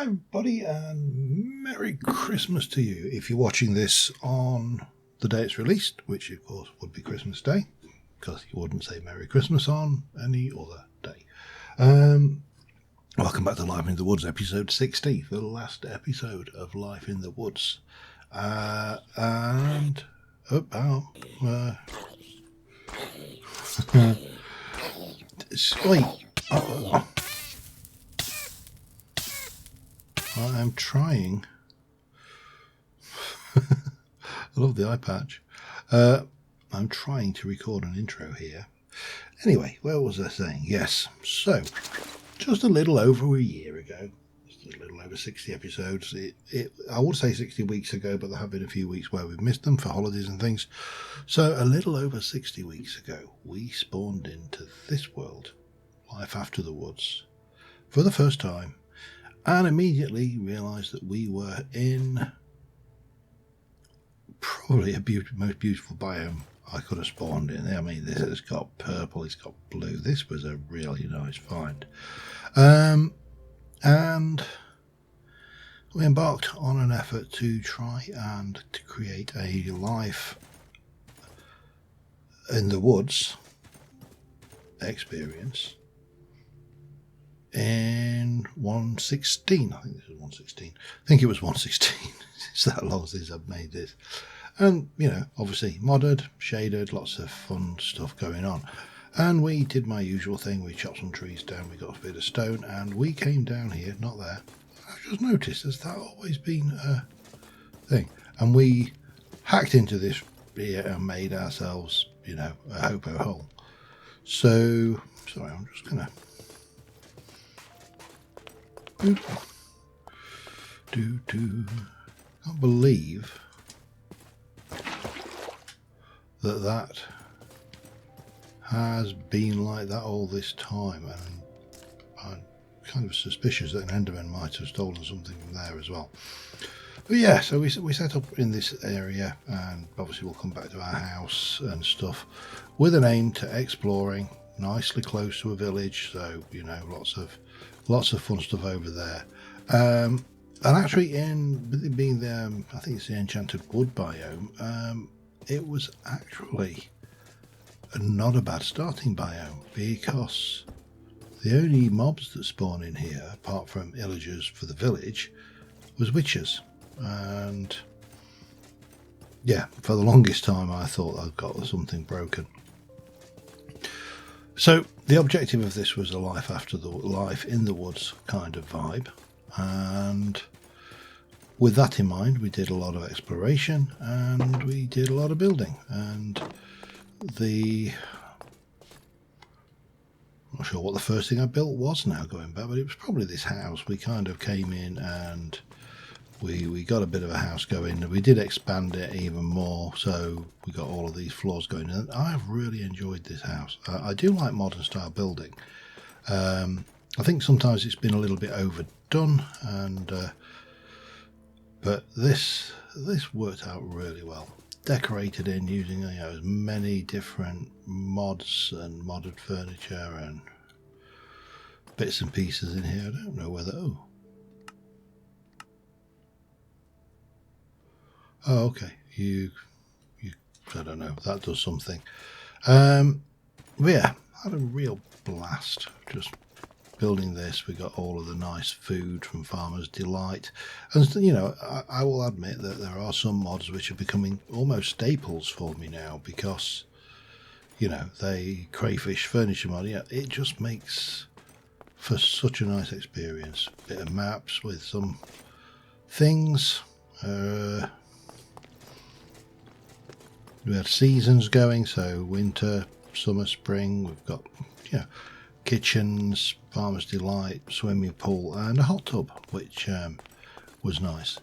everybody, and Merry Christmas to you if you're watching this on the day it's released, which of course would be Christmas Day, because you wouldn't say Merry Christmas on any other day. Welcome back to Life in the Woods, episode 60, the last episode of Life in the Woods. Wait. I am trying. I love the eye patch. I'm trying to record an intro here. Anyway, where was I saying? Yes, so just a little over a year ago, just a little over 60 episodes. I would say 60 weeks ago, but there have been a few weeks where we've missed them for holidays and things. So a little over 60 weeks ago, we spawned into this world, Life After the Woods, for the first time. And immediately realised that we were in probably a most beautiful biome I could have spawned in. I mean, this has got purple, it's got blue. This was a really nice find. And we embarked on an effort to try and to create a life in the woods experience in 1.16. I think this was 1.16. I think it was 1.16. It's that long since I've made this. And, you know, obviously modded, shaded, lots of fun stuff going on. And we did my usual thing. We chopped some trees down, we got a bit of stone, and we came down here, not there. I've just noticed, has that always been a thing? And we hacked into this here and made ourselves, you know, a hobo hole. So, sorry, I'm just going to... Can't believe that has been like that all this time, and I'm kind of suspicious that an Enderman might have stolen something from there as well. But yeah, so we set up in this area, and obviously we'll come back to our house and stuff with an aim to exploring nicely close to a village. So, you know, lots of fun stuff over there. And actually, in being there, I think it's the Enchanted Wood biome, it was actually not a bad starting biome, because the only mobs that spawn in here, apart from illagers for the village, was witches. And yeah, for the longest time I thought I'd got something broken. So the objective of this was a life in the woods kind of vibe, and with that in mind we did a lot of exploration and we did a lot of building. And I'm not sure what the first thing I built was now going back, but it was probably this house. We kind of came in and we got a bit of a house going, and we did expand it even more, so we got all of these floors going, and I've really enjoyed this house. I do like modern style building. I think sometimes it's been a little bit overdone, and but this worked out really well. Decorated in using, you know, as many different mods and modded furniture and bits and pieces in here. I don't know whether oh, okay. You. I don't know. That does something. But yeah, had a real blast just building this. We got all of the nice food from Farmer's Delight, and you know, I will admit that there are some mods which are becoming almost staples for me now, because, you know, they crayfish furniture mod. Yeah, it just makes for such a nice experience. Bit of maps with some things. We had seasons going, so winter, summer, spring. We've got, you know, kitchens, Farmer's Delight, swimming pool, and a hot tub, which was nice.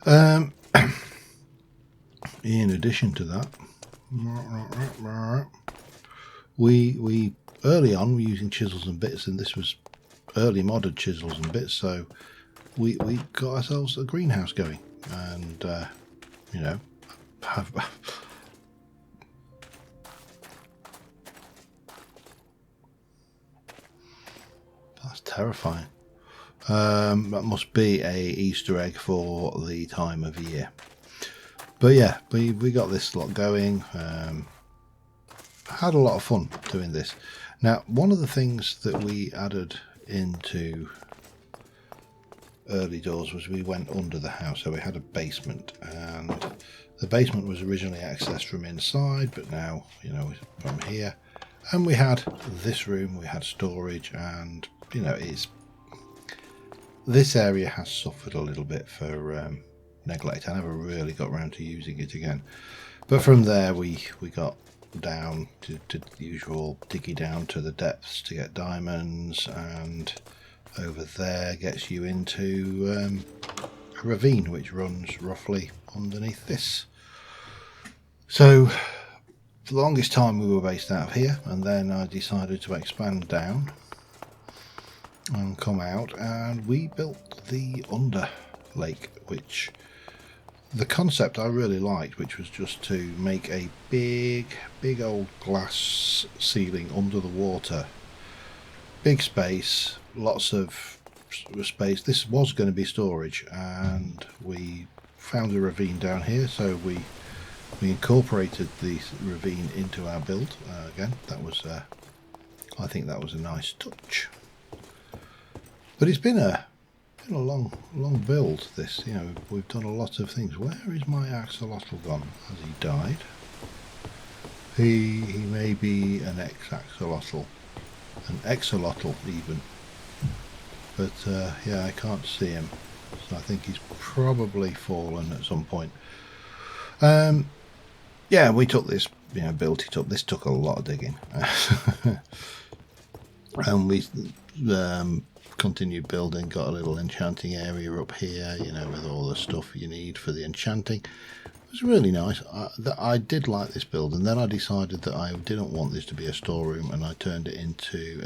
In addition to that, we early on were using chisels and bits, and this was early modded chisels and bits, so we got ourselves a greenhouse going, and you know, that's terrifying. That must be a Easter egg for the time of year. But yeah, we got this lot going. Had a lot of fun doing this. Now, one of the things that we added into early doors was we went under the house. So we had a basement, and the basement was originally accessed from inside, but now, you know, from here. And we had this room, we had storage, and, you know, this area has suffered a little bit for neglect. I never really got around to using it again. But from there we got down to the usual diggy down to the depths to get diamonds, and over there gets you into a ravine which runs roughly underneath this. So for the longest time we were based out of here, and then I decided to expand down and come out, and we built the Underlake, which the concept I really liked, which was just to make a big old glass ceiling under the water. Big space, lots of space. This was going to be storage, and we found a ravine down here, so we incorporated the ravine into our build. Again, that was I think that was a nice touch. But it's been a long build, this. You know, we've done a lot of things. Where is my axolotl gone? Has he died? He may be an ex-axolotl. An exolotl even. But yeah, I can't see him. So I think he's probably fallen at some point. Yeah, we took this, you know, built it up. This took a lot of digging. And we continued building, got a little enchanting area up here, you know, with all the stuff you need for the enchanting. It was really nice. I did like this build, and then I decided that I didn't want this to be a storeroom, and I turned it into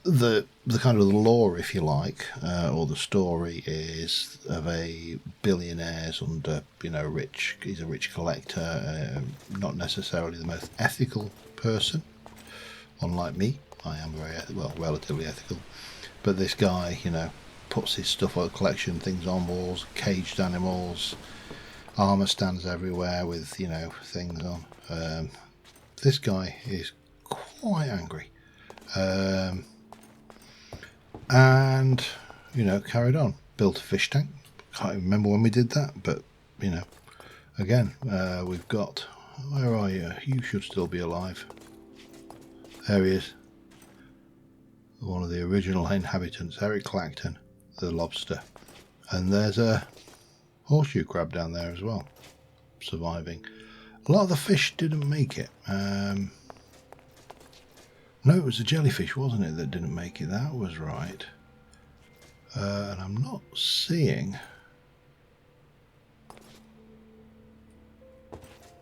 the kind of the lore, if you like, or the story is of a billionaire's under, you know, rich. He's a rich collector, not necessarily the most ethical person, unlike me. I am relatively ethical. But this guy, you know, puts his stuff on collection, things on walls, caged animals, armour stands everywhere with, you know, things on. This guy is quite angry. And, you know, carried on. Built a fish tank. Can't even remember when we did that, but, you know, again, we've got... Where are you? You should still be alive. There he is. One of the original inhabitants, Eric Clacton, the lobster. And there's a horseshoe crab down there as well, surviving. A lot of the fish didn't make it. No, it was a jellyfish, wasn't it, that didn't make it? That was right. And I'm not seeing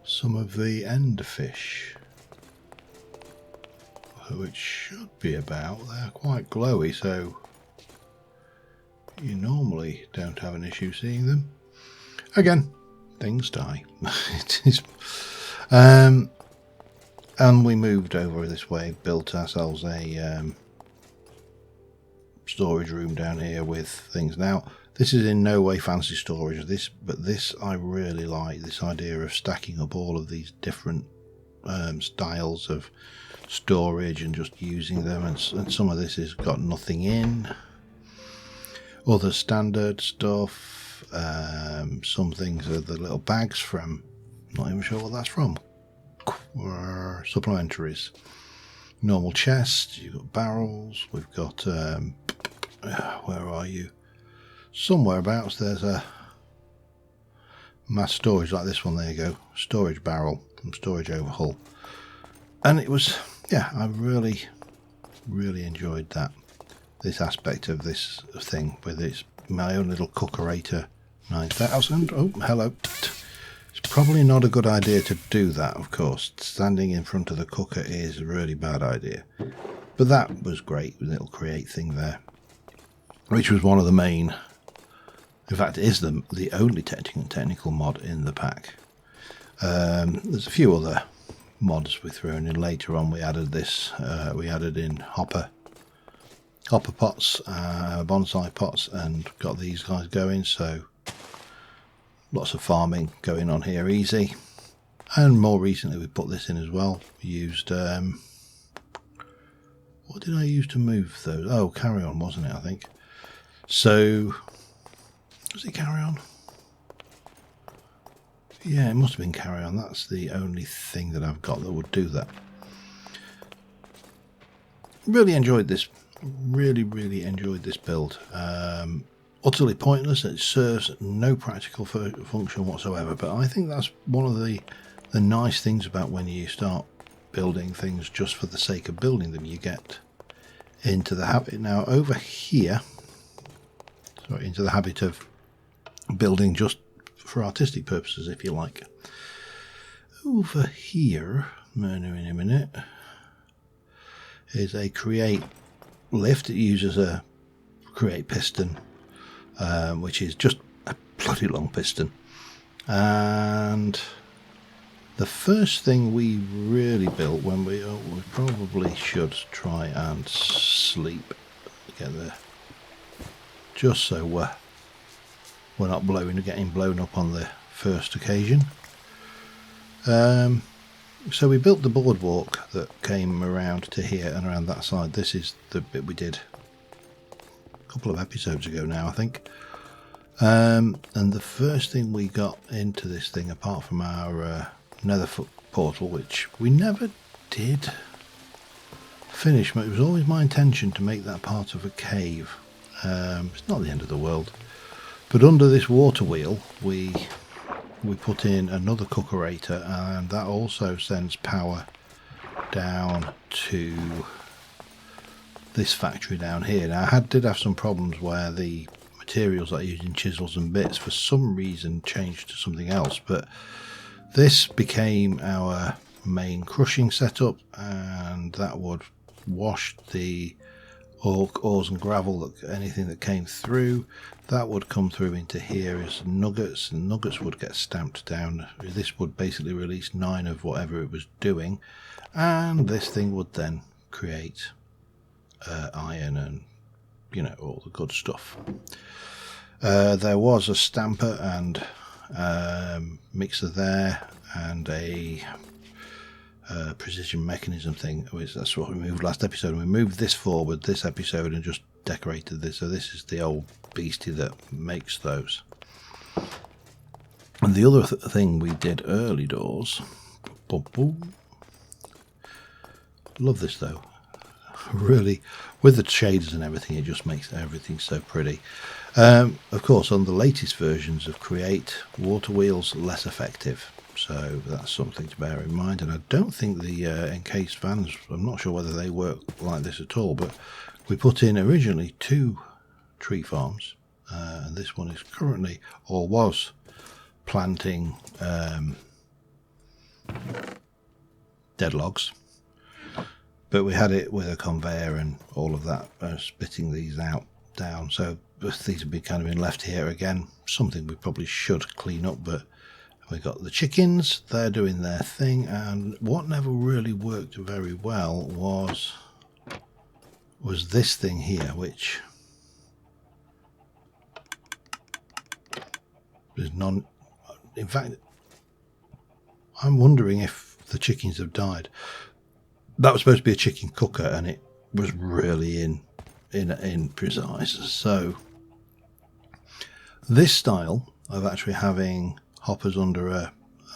some of the end fish, which should be about. They're quite glowy, so you normally don't have an issue seeing them. Again, things die. It is. And we moved over this way, built ourselves a storage room down here with things. Now, this is in no way fancy storage, but this I really like, this idea of stacking up all of these different styles of storage and just using them, and some of this has got nothing in. Other standard stuff, some things are the little bags from, not even sure what that's from, supplementaries. Normal chests, you've got barrels, we've got where are you? Somewhere abouts there's a mass storage like this one. There you go, storage barrel from storage overhaul. And it was, yeah, I really enjoyed that, this aspect of this thing with its my own little cookerator 9000. Oh, hello. It's probably not a good idea to do that, of course. Standing in front of the cooker is a really bad idea. But that was great, the little create thing there, which was one of the main, in fact it is the only technical mod in the pack. There's a few other mods we threw in later on. We added this, we added in hopper hopper pots, bonsai pots, and got these guys going. So lots of farming going on here, easy. And more recently we put this in as well. We used what did I use to move those? Oh, carry on, wasn't it? I think so. Was it carry on? Yeah, it must have been carry on. That's the only thing that I've got that would do that. Really enjoyed this. Really enjoyed this build. Utterly pointless. It serves no practical function whatsoever. But I think that's one of the nice things about when you start building things just for the sake of building them. You get into the habit now over here. Sorry, into the habit of building just for artistic purposes, if you like. Over here, in a minute, is a create lift. It uses a create piston, which is just a bloody long piston. And the first thing we really built when we probably should try and sleep together, just so we're not getting blown up on the first occasion. So we built the boardwalk that came around to here and around that side. This is the bit we did a couple of episodes ago now, I think. And the first thing we got into this thing, apart from our nether portal, which we never did finish, but it was always my intention to make that part of a cave. It's not the end of the world. But under this water wheel, we put in another cookerator, and that also sends power down to this factory down here. Now, I did have some problems where the materials that I used in chisels and bits for some reason changed to something else, but this became our main crushing setup, and that would wash the ores and gravel, anything that came through. That would come through into here as nuggets, and nuggets would get stamped down. This would basically release 9 of whatever it was doing, and this thing would then create iron and, you know, all the good stuff. There was a stamper and mixer there, and a precision mechanism thing. That's what we moved last episode. We moved this forward this episode and just decorated this. So this is the old beastie that makes those. And the other thing we did early doors. Love this though. Really, with the shaders and everything, it just makes everything so pretty. Of course, on the latest versions of Create, water wheels less effective. So that's something to bear in mind. And I don't think the encased vans, I'm not sure whether they work like this at all, but we put in originally 2 tree farms, and this one is currently, or was, planting dead logs. But we had it with a conveyor and all of that, spitting these out down. So these have been kind of been left here again. Something we probably should clean up, but we got the chickens, they're doing their thing. And what never really worked very well was this thing here, which is in fact, I'm wondering if the chickens have died. That was supposed to be a chicken cooker, and it was really imprecise. So this style of actually having hoppers under a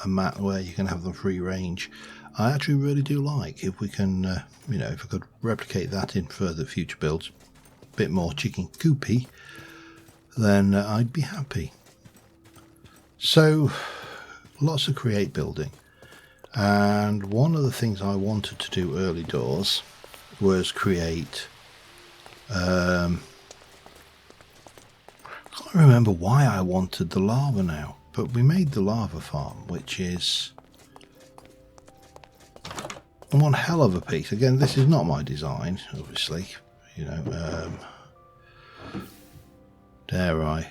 mat where you can have them free range, I actually really do like. If we can, you know, if I could replicate that in further future builds, a bit more chicken coopy, then I'd be happy. So lots of create building. And one of the things I wanted to do early doors was create, I can't remember why I wanted the lava now, but we made the lava farm, which is one hell of a piece. Again, this is not my design, obviously, you know, dare I.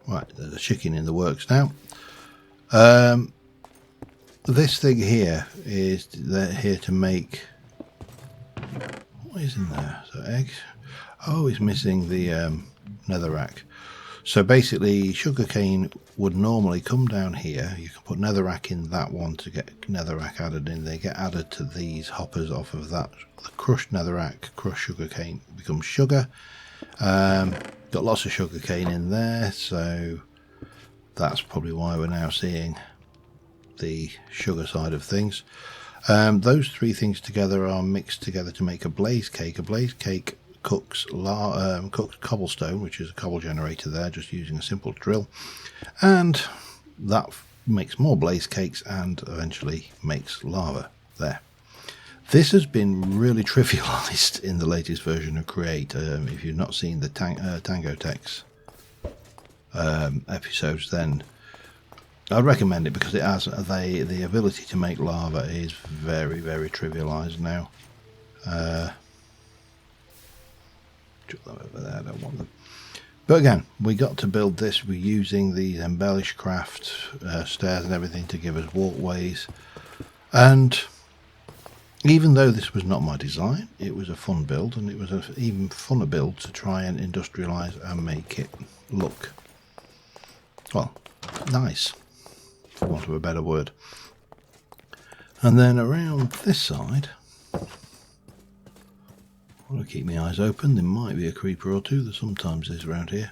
Right, there's a chicken in the works now. This thing here is they're here to make what is in there? So eggs. Oh, it's missing the netherrack. So basically, sugarcane would normally come down here. You can put netherrack in that one to get netherrack added in. They get added to these hoppers off of that. The crushed netherrack, crushed sugarcane becomes sugar. Got lots of sugarcane in there, so that's probably why we're now seeing the sugar side of things. Those three things together are mixed together to make a blaze cake. A blaze cake cooks cobblestone, which is a cobble generator there, just using a simple drill, and that makes more blaze cakes and eventually makes lava there. This has been really trivialized in the latest version of Create. If you've not seen the Tango Tex episodes, then I'd recommend it, because it has the ability to make lava is very, very trivialized now. Chuck them over there, I don't want them. But again, we got to build this. We're using these embellish craft stairs and everything to give us walkways. And even though this was not my design, it was a fun build, and it was an even funner build to try and industrialize and make it look, well, nice, for want of a better word. And then around this side, I want to keep my eyes open. There might be a creeper or two. There sometimes is around here.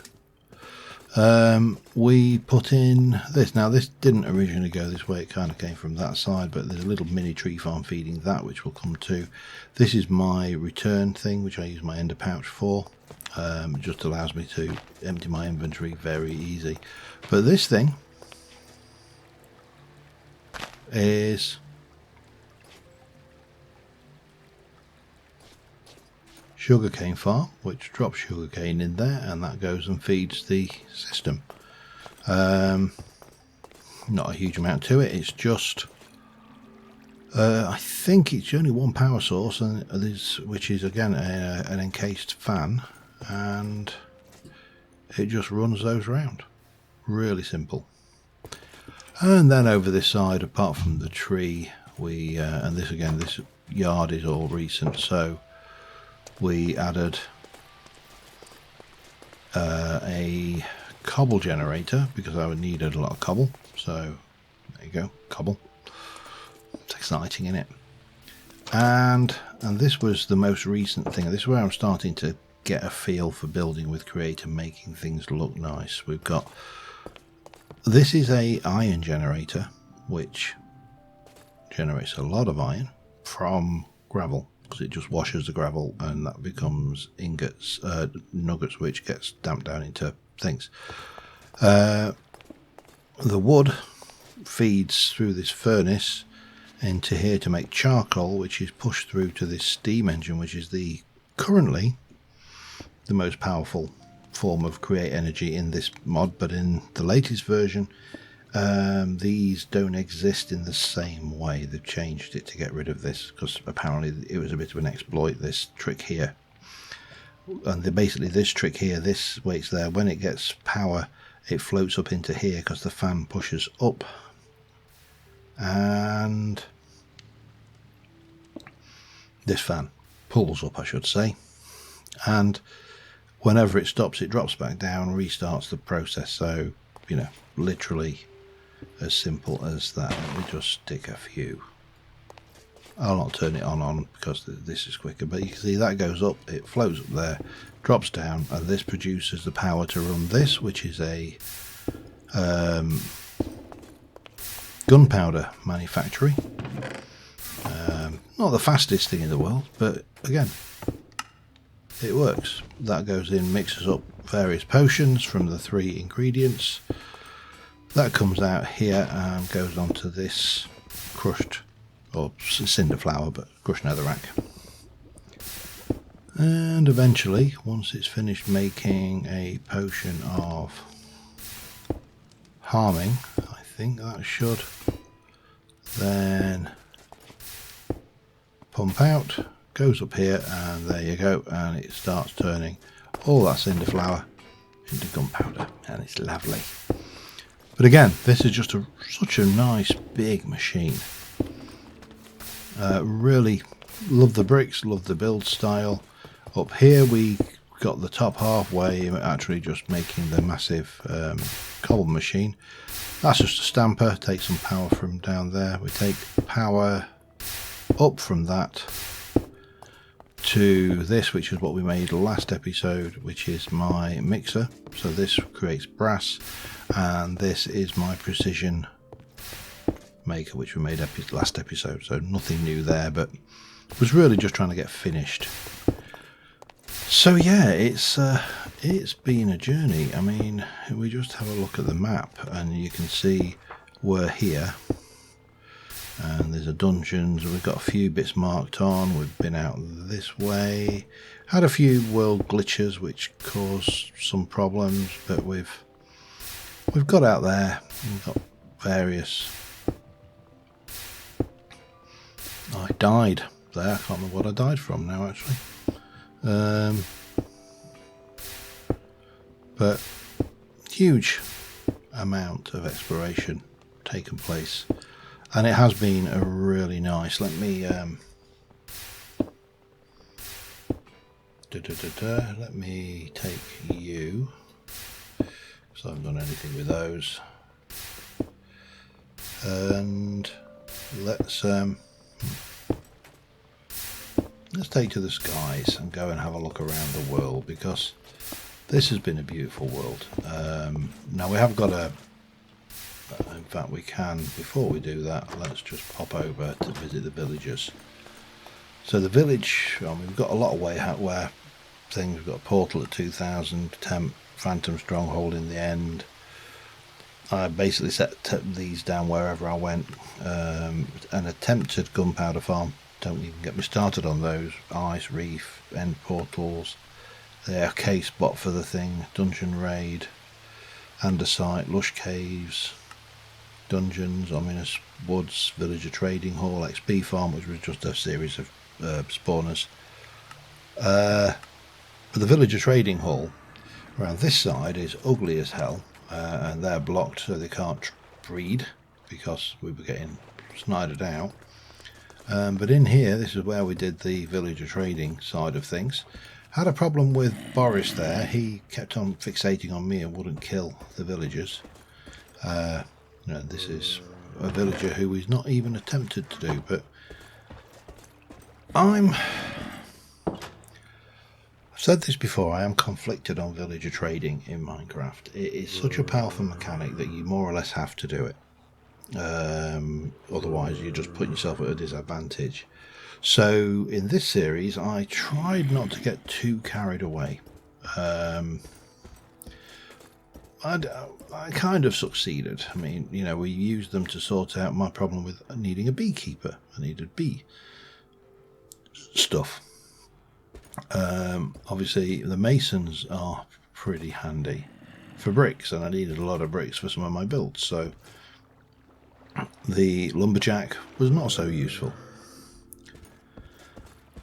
We put in this. Now, this didn't originally go this way. It kind of came from that side, but there's a little mini tree farm feeding that, which we'll come to. This is my return thing, which I use my ender pouch for. It just allows me to empty my inventory very easy. But this thing is sugarcane farm, which drops sugarcane in there, and that goes and feeds the system. Not a huge amount to it. It's just I think it's only one power source, and which is again an encased fan, and it just runs those round. Really simple. And then over this side, apart from the tree, we and this again, this yard is all recent, so we added a cobble generator, because I needed a lot of cobble. So there you go, cobble. It's exciting, isn't it? And this was the most recent thing. This is where I'm starting to get a feel for building with Create and making things look nice. We've got, this is a iron generator, which generates a lot of iron from gravel, because it just washes the gravel and that becomes ingots, nuggets, which gets damped down into things. The wood feeds through this furnace into here to make charcoal, which is pushed through to this steam engine, which is currently the most powerful form of Create energy in this mod. But in the latest version, these don't exist in the same way. They've changed it to get rid of this, because apparently it was a bit of an exploit, this trick here. And basically this trick here, this way it's there, when it gets power, it floats up into here because the fan pushes up, and this fan pulls up, I should say, and whenever it stops, it drops back down, restarts the process. So, you know, literally as simple as that. Let me just stick a few. I'll not turn it on because this is quicker, but you can see that goes up, it flows up there, drops down, and this produces the power to run this, which is a gunpowder manufactory. Not the fastest thing in the world, but again, it works. That goes in, mixes up various potions from the 3 ingredients. That comes out here and goes onto this crushed, or cinder flour, but crushed netherrack. And eventually, once it's finished making a potion of harming, I think that should then pump out, goes up here, and there you go, and it starts turning all that cinder flour into gunpowder, and it's lovely. But again, this is just such a nice big machine. Really love the bricks, love the build style. Up here we got the top halfway actually just making the massive cobble machine. That's just a stamper, take some power from down there. We take power up from that to this, which is what we made last episode, which is my mixer. So this creates brass, and this is my precision maker, which we made last episode. So nothing new there, but was really just trying to get finished. So yeah, it's been a journey. I mean, we just have a look at the map and you can see we're here and there's a dungeons. We've got a few bits marked on. We've been out this way, had a few world glitches which caused some problems, but we've got out there. We've got various. I died there. I can't remember what I died from now actually. But huge amount of exploration taken place, and it has been a really nice. Let me let me take you, because I haven't done anything with those, and let's take to the skies and go and have a look around the world, because this has been a beautiful world. Now we have got in fact we can, before we do that, let's just pop over to visit the villagers. So the village, we've got a lot of way where things, we've got a portal at 2000, temp, phantom stronghold in the end. I basically set these down wherever I went. An attempted gunpowder farm, don't even get me started on those. Ice reef, end portals, the arcade spot for the thing, dungeon raid, andesite, lush caves, dungeons, ominous woods, villager trading hall, XP farm, which was just a series of spawners. But the villager trading hall around this side is ugly as hell, and they're blocked so they can't breed because we were getting snided out. But in here, this is where we did the villager trading side of things. Had a problem with Boris there. He kept on fixating on me and wouldn't kill the villagers. This is a villager who he's not even attempted to do, but I've said this before, I am conflicted on villager trading in Minecraft. It is such a powerful mechanic that you more or less have to do it. Otherwise you're just putting yourself at a disadvantage. So in this series I tried not to get too carried away. I kind of succeeded. I mean, we used them to sort out my problem with needing a beekeeper. I needed bee stuff. Obviously the masons are pretty handy for bricks, and I needed a lot of bricks for some of my builds, so the lumberjack was not so useful.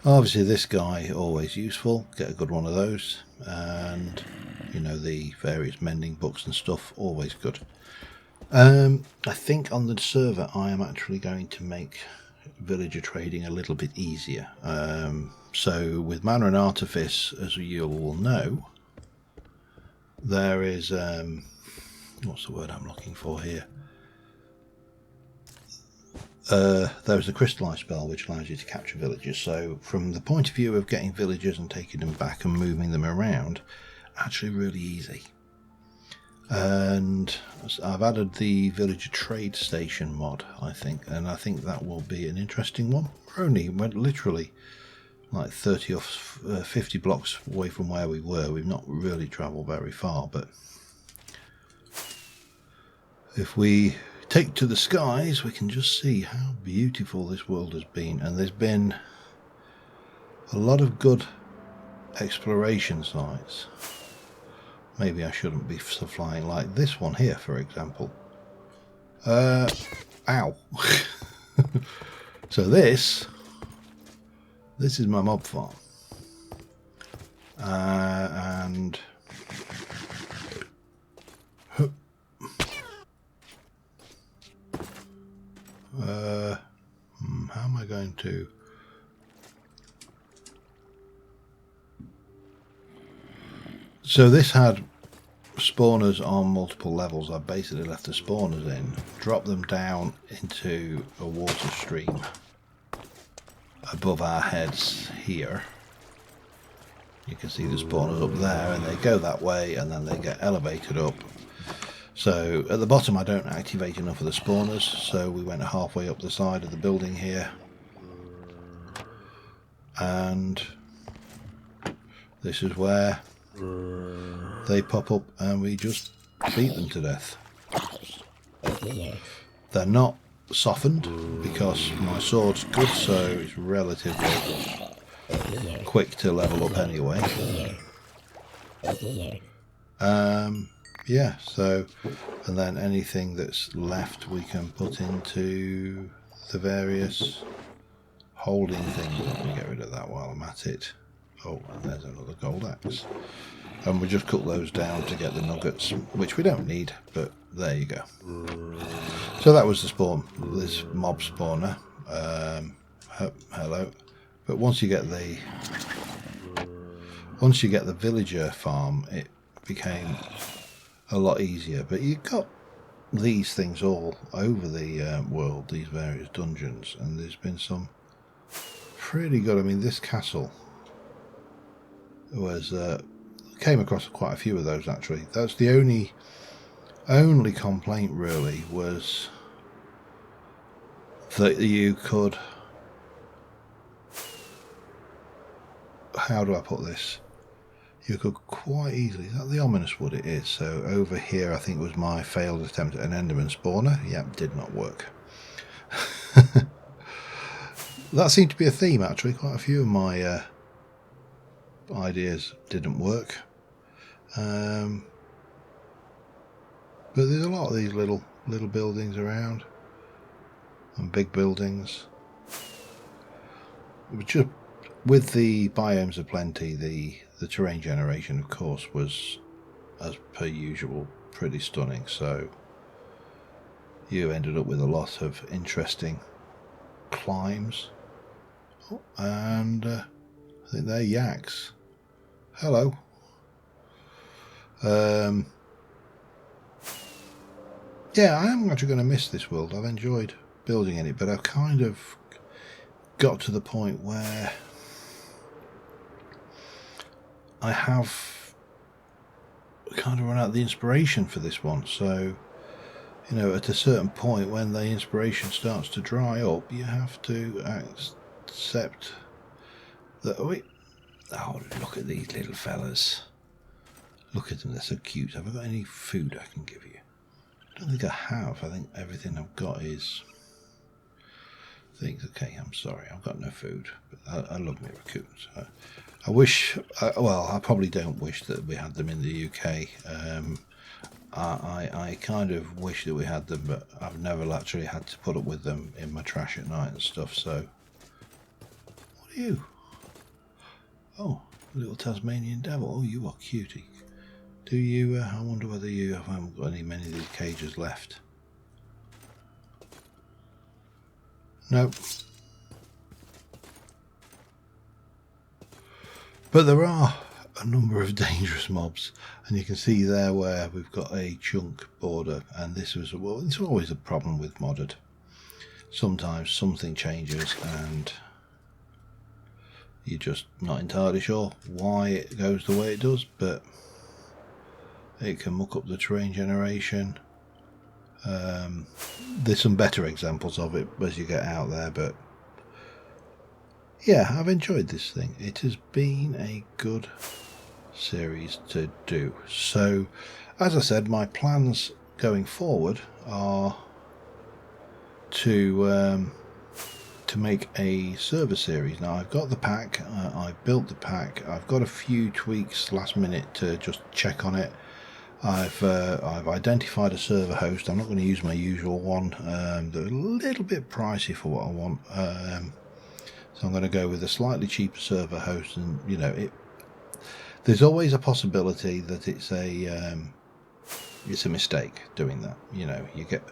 Obviously this guy always useful, get a good one of those, and the various mending books and stuff, always good. I think on the server I am actually going to make villager trading a little bit easier. So with Manor and Artifice, as you will know, there is what's the word I'm looking for here? There's a crystallize spell which allows you to capture villagers. So from the point of view of getting villagers and taking them back and moving them around, actually really easy. And I've added the villager trade station mod, I think, and I think that will be an interesting one. We're literally like 30 or 50 blocks away from where we were. We've not really travelled very far, but if we take to the skies, we can just see how beautiful this world has been. And there's been a lot of good exploration sites. Maybe I shouldn't be flying like this one here, for example. Ow. So this is my mob farm. And how am I going to So this had spawners on multiple levels. I basically left the spawners in, dropped them down into a water stream above our heads here. You can see the spawners up there, and they go that way, and then they get elevated up. So at the bottom I don't activate enough of the spawners, so we went halfway up the side of the building here, and this is where they pop up and we just beat them to death. They're not softened because my sword's good, so it's relatively quick to level up anyway. Yeah, so, and then anything that's left we can put into the various holding things. Let me get rid of that while I'm at it. Oh, and there's another gold axe. And we just cook those down to get the nuggets, which we don't need, but there you go. So that was the spawn, this mob spawner. Hello. But once you get the villager farm, it became a lot easier. But you've got these things all over the world, these various dungeons, and there's been some pretty good. I mean, this castle was came across quite a few of those actually. That's the only complaint really, was that you could, how do I put this? You could quite easily, is that the ominous wood? It is. So over here I think was my failed attempt at an Enderman spawner. Yep, did not work. That seemed to be a theme actually. Quite a few of my ideas didn't work. But there's a lot of these little buildings around, and big buildings. Just with the biomes of plenty, the terrain generation, of course, was, as per usual, pretty stunning. So you ended up with a lot of interesting climbs. Oh, and I think they're yaks. Hello. Yeah, I am actually going to miss this world. I've enjoyed building in it, but I've kind of got to the point where I have kind of run out of the inspiration for this one. So, you know, at a certain point when the inspiration starts to dry up, you have to accept that. Oh, look at these little fellas. Look at them, they're so cute. Have I got any food I can give you? I don't think I have. I think everything I've got is things. Okay, I'm sorry, I've got no food. But I love my raccoons. I wish, well, I probably don't wish that we had them in the UK. I kind of wish that we had them, but I've never actually had to put up with them in my trash at night and stuff. So, what are you? Oh, little Tasmanian devil. Oh, you are cutie. Do you, I wonder whether you haven't got many of these cages left. Nope. But there are a number of dangerous mobs, and you can see there where we've got a chunk border, and this was, well, it's always a problem with modded. Sometimes something changes and you're just not entirely sure why it goes the way it does, but it can muck up the terrain generation. There's some better examples of it as you get out there, but yeah, I've enjoyed this thing. It has been a good series to do. So, as I said, my plans going forward are to make a server series. Now, I've got the pack, I've built the pack, I've got a few tweaks last minute to just check on it. I've identified a server host. I'm not going to use my usual one. They're a little bit pricey for what I want, so I'm going to go with a slightly cheaper server host. And you know, there's always a possibility that it's a mistake doing that. You know, you get,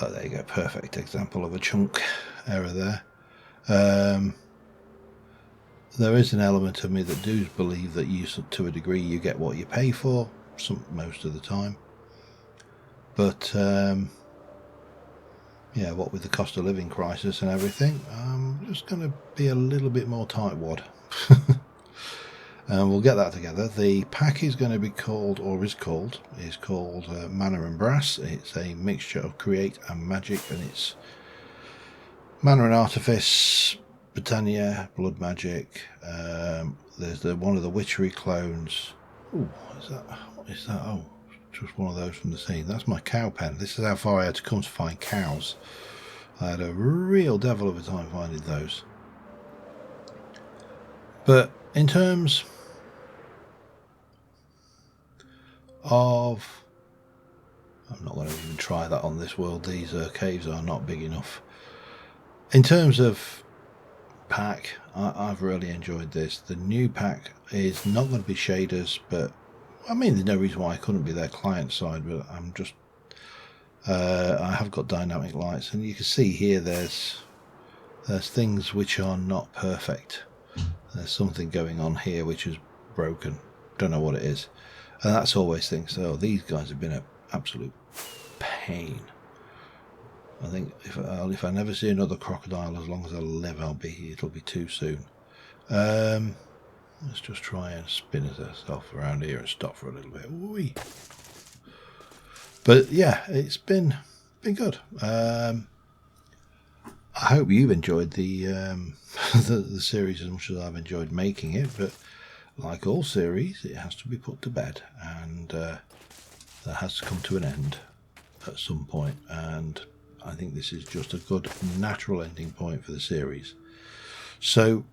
oh, there you go, perfect example of a chunk error there. there is an element of me that does believe that you, to a degree, you get what you pay for, most of the time. But yeah, what with the cost of living crisis and everything, I'm just going to be a little bit more tightwad. And we'll get that together. The pack is going to be called, or is called Mana and Brass. It's a mixture of Create and Magic, and it's Mana and Artifice, Britannia, Blood Magic. There's one of the Witchery clones. Oh, what is that? Oh, just one of those from the scene. That's my cow pen. This is how far I had to come to find cows. I had a real devil of a time finding those. But in terms of, I'm not going to even try that on this world. These caves are not big enough. In terms of pack, I've really enjoyed this. The new pack is not going to be shaders, but I mean, there's no reason why I couldn't be their client side, but I'm just I have got dynamic lights, and you can see here there's things which are not perfect. There's something going on here which is broken. Don't know what it is, and that's always things. Oh, these guys have been an absolute pain. I think if I never see another crocodile as long as I live, it'll be too soon. Let's just try and spin ourselves around here and stop for a little bit. Whee. But yeah, it's been good. I hope you've enjoyed the the series as much as I've enjoyed making it. But like all series, it has to be put to bed, and that has to come to an end at some point. And I think this is just a good natural ending point for the series. So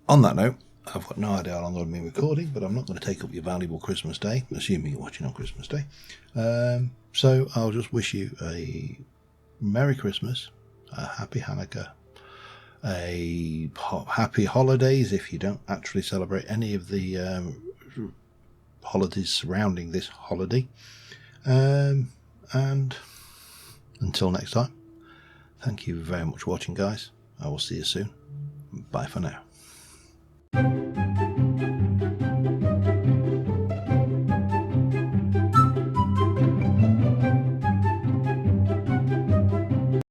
on that note, I've got no idea how long I've been recording, but I'm not going to take up your valuable Christmas day, assuming you're watching on Christmas Day. So I'll just wish you a Merry Christmas, a Happy Hanukkah, a Happy Holidays if you don't actually celebrate any of the holidays surrounding this holiday. And until next time, thank you very much for watching, guys. I will see you soon. Bye for now.